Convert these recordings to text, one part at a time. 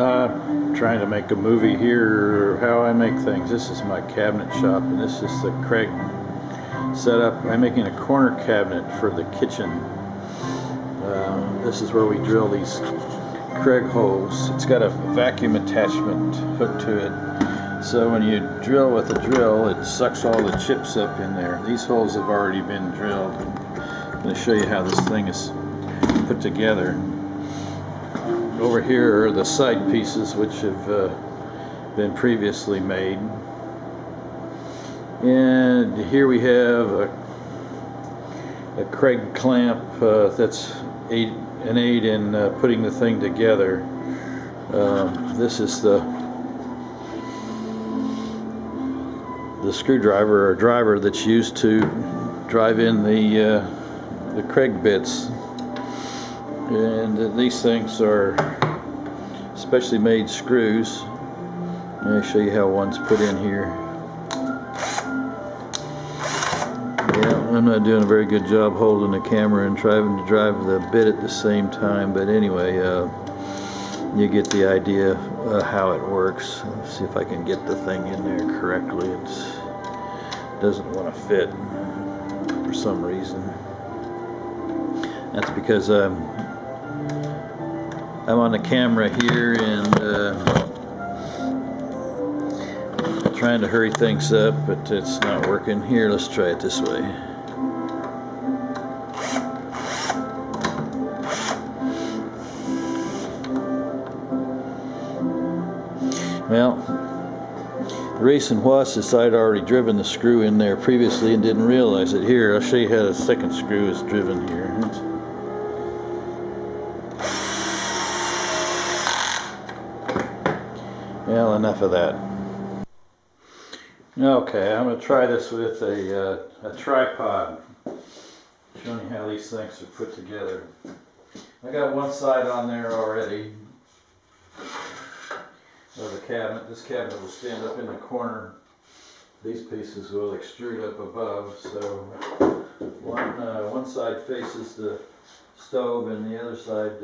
Trying to make a movie here, how I make things. This is my cabinet shop, and this is the Kreg setup. I'm making a corner cabinet for the kitchen. This is where we drill these Kreg holes. It's got a vacuum attachment hooked to it, so when you drill with a drill, it sucks all the chips up in there. These holes have already been drilled. I'm going to show you how this thing is put together. Over here are the side pieces which have been previously made, and here we have a Kreg clamp that's an aid in putting the thing together. This is the screwdriver or driver that's used to drive in the Kreg bits. And these things are specially made screws. Let me show you how one's put in here. Yeah, I'm not doing a very good job holding the camera and trying to drive the bit at the same time, but anyway, you get the idea how it works. Let's see if I can get the thing in there correctly. It doesn't want to fit for some reason. That's because I'm on the camera here and trying to hurry things up, but it's not working. Here, let's try it this way. Well, the reason was is I'd already driven the screw in there previously and didn't realize it. Here, I'll show you how the second screw is driven here. Well, enough of that. Okay, I'm going to try this with a tripod, showing you how these things are put together. I got one side on there already of the cabinet. This cabinet will stand up in the corner. These pieces will extrude up above, so one side faces the stove and the other side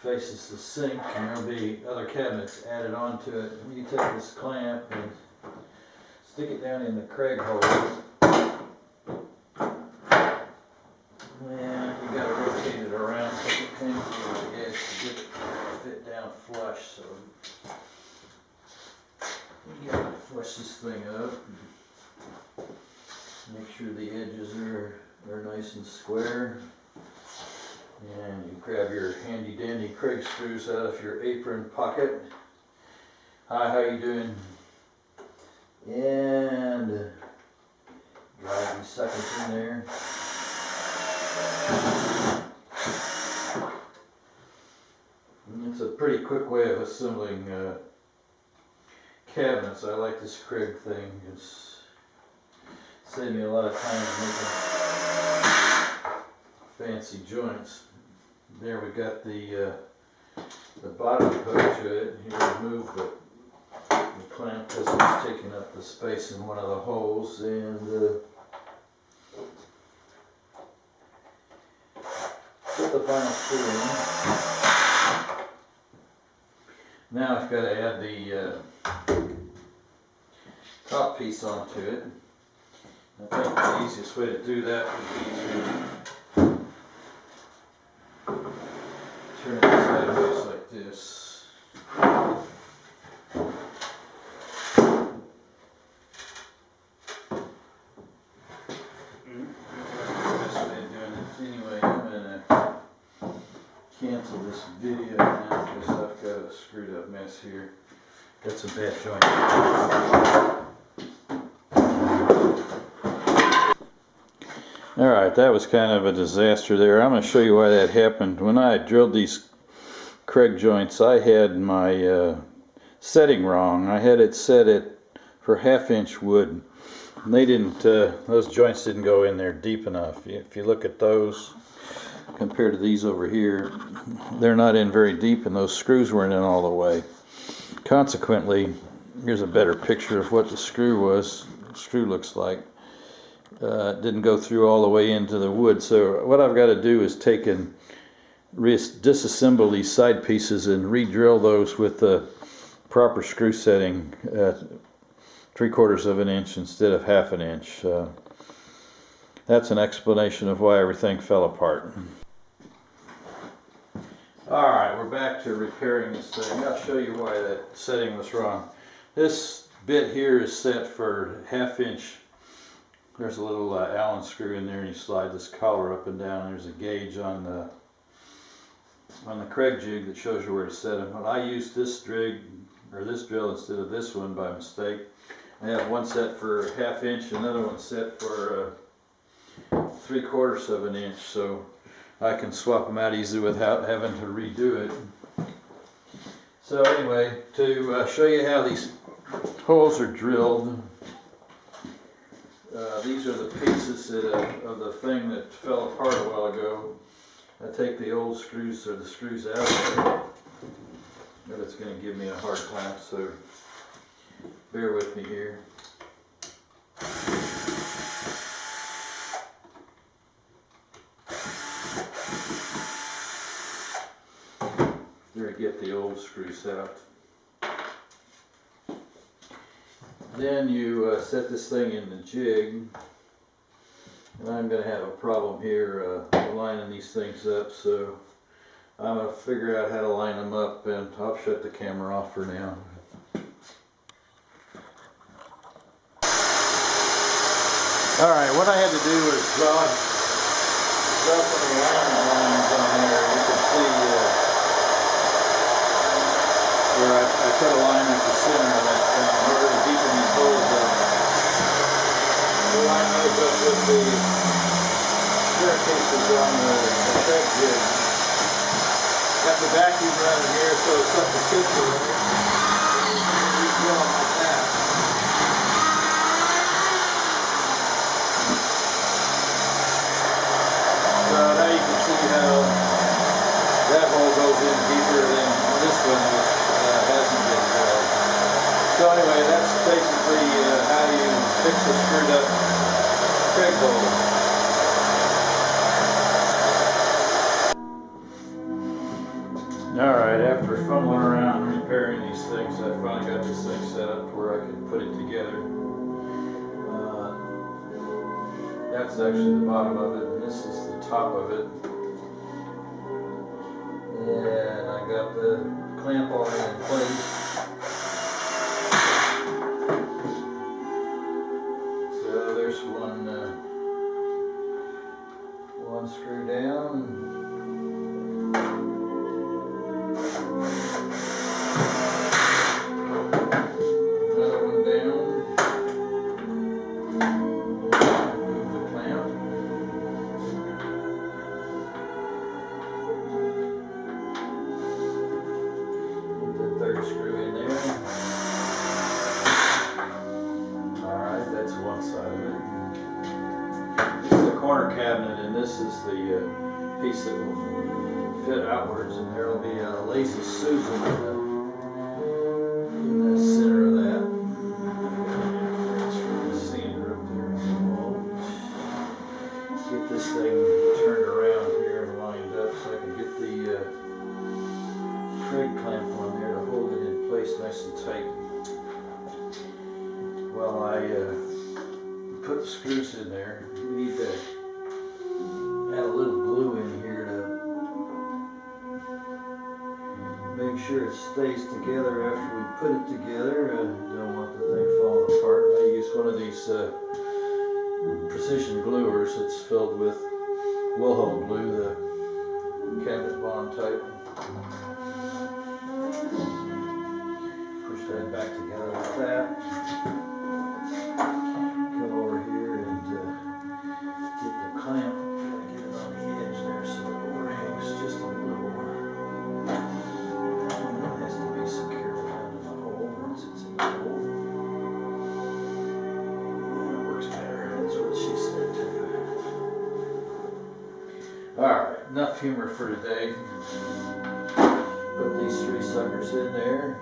faces the sink, and there'll be other cabinets added onto it. You take this clamp and stick it down in the Kreg hole, and you got to rotate it around so it comes to the edge to get it to fit down flush. So you got to flush this thing up, make sure the edges are nice and square. And you grab your handy dandy Kreg screws out of your apron pocket. Hi, how you doing? And drive these suckers in there. And it's a pretty quick way of assembling cabinets. I like this Kreg thing. It's saved me a lot of time making fancy joints. There we got the bottom hook to it. You remove the clamp because it's taking up the space in one of the holes, and put the final screw in. Now I've got to add the top piece onto it. I think the easiest way to do that would be to turn it sideways like this. Best way of doing it. Anyway, I'm going to cancel this video now because I've got a screwed up mess here. Got some bad joints. Alright, that was kind of a disaster there. I'm going to show you why that happened. When I drilled these Kreg joints, I had my setting wrong. I had it set for 1/2 inch wood. And they didn't, those joints didn't go in there deep enough. If you look at those compared to these over here, they're not in very deep, and those screws weren't in all the way. Consequently, here's a better picture of what the screw looks like. It didn't go through all the way into the wood. So what I've got to do is take disassemble these side pieces and re-drill those with the proper screw setting at 3/4 of an inch instead of 1/2 inch. That's an explanation of why everything fell apart. Alright, we're back to repairing this thing. I'll show you why that setting was wrong. This bit here is set for 1/2 inch. There's a little Allen screw in there, and you slide this collar up and down. There's a gauge on the Kreg jig that shows you where to set them. But I used this drill instead of this one by mistake. I have one set for 1/2 inch, another one set for 3/4 of an inch, so I can swap them out easily without having to redo it. So anyway, to show you how these holes are drilled, these are the pieces of the thing that fell apart a while ago. I take the old screws or the screws out of there, but it's going to give me a hard time, so bear with me here. There, get the old screws out. Then you set this thing in the jig, and I'm going to have a problem here lining these things up, so I'm going to figure out how to line them up, and I'll shut the camera off for now. Alright, what I had to do was draw some alignment lines on there. You can see where I put a line at the center of that thing in order to deepen these holes up. We'll line those up with the staircases on the Kreg jig. Got the vacuum running here, so it's up to picture right? You drill them like that. So now you can see how that hole goes in deeper than this one, which hasn't been drilled. So anyway, that's basically how you fix a screwed up Kreg hole. Alright, after fumbling around repairing these things, I finally got this thing set up to where I can put it together. That's actually the bottom of it, and this is the top of it. And I got the clamp already in place. So there's one screw down. Another one down. Move the clamp. Put the third screw in there. Alright, that's one side of it. This is the corner cabinet, and this is the piece that will fit outwards, and there will be a lazy Susan in the center of that. It's from the seam up there on the wall. Get this thing turned around here and lined up so I can get the Kreg clamp on there to hold it in place nice and tight while I put the screws in there. We need to add a little glue in here to make sure it stays together after we put it together. Don't want the thing falling apart. I use one of these precision gluers that's filled with Willow glue, the cabinet bond type. Push that back together like that. Come over here and get the clamp. Gotta get it on the edge there so it overhangs just a little. It has to be secure down in the hole once it's in the hole. That works better. That's what she said too. Alright, enough humor for today. Put these three suckers in there.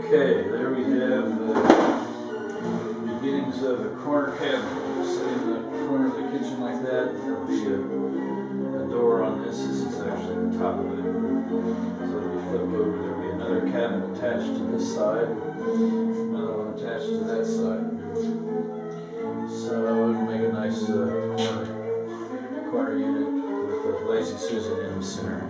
Okay, there we have the beginnings of a corner cabinet. Sit in the corner of the kitchen like that. There'll be a door on this. This is actually the top of it. So it'll be flipped over. There'll be another cabinet attached to this side, another one attached to that side. So it'll make a nice corner unit with a Lazy Susan in the center.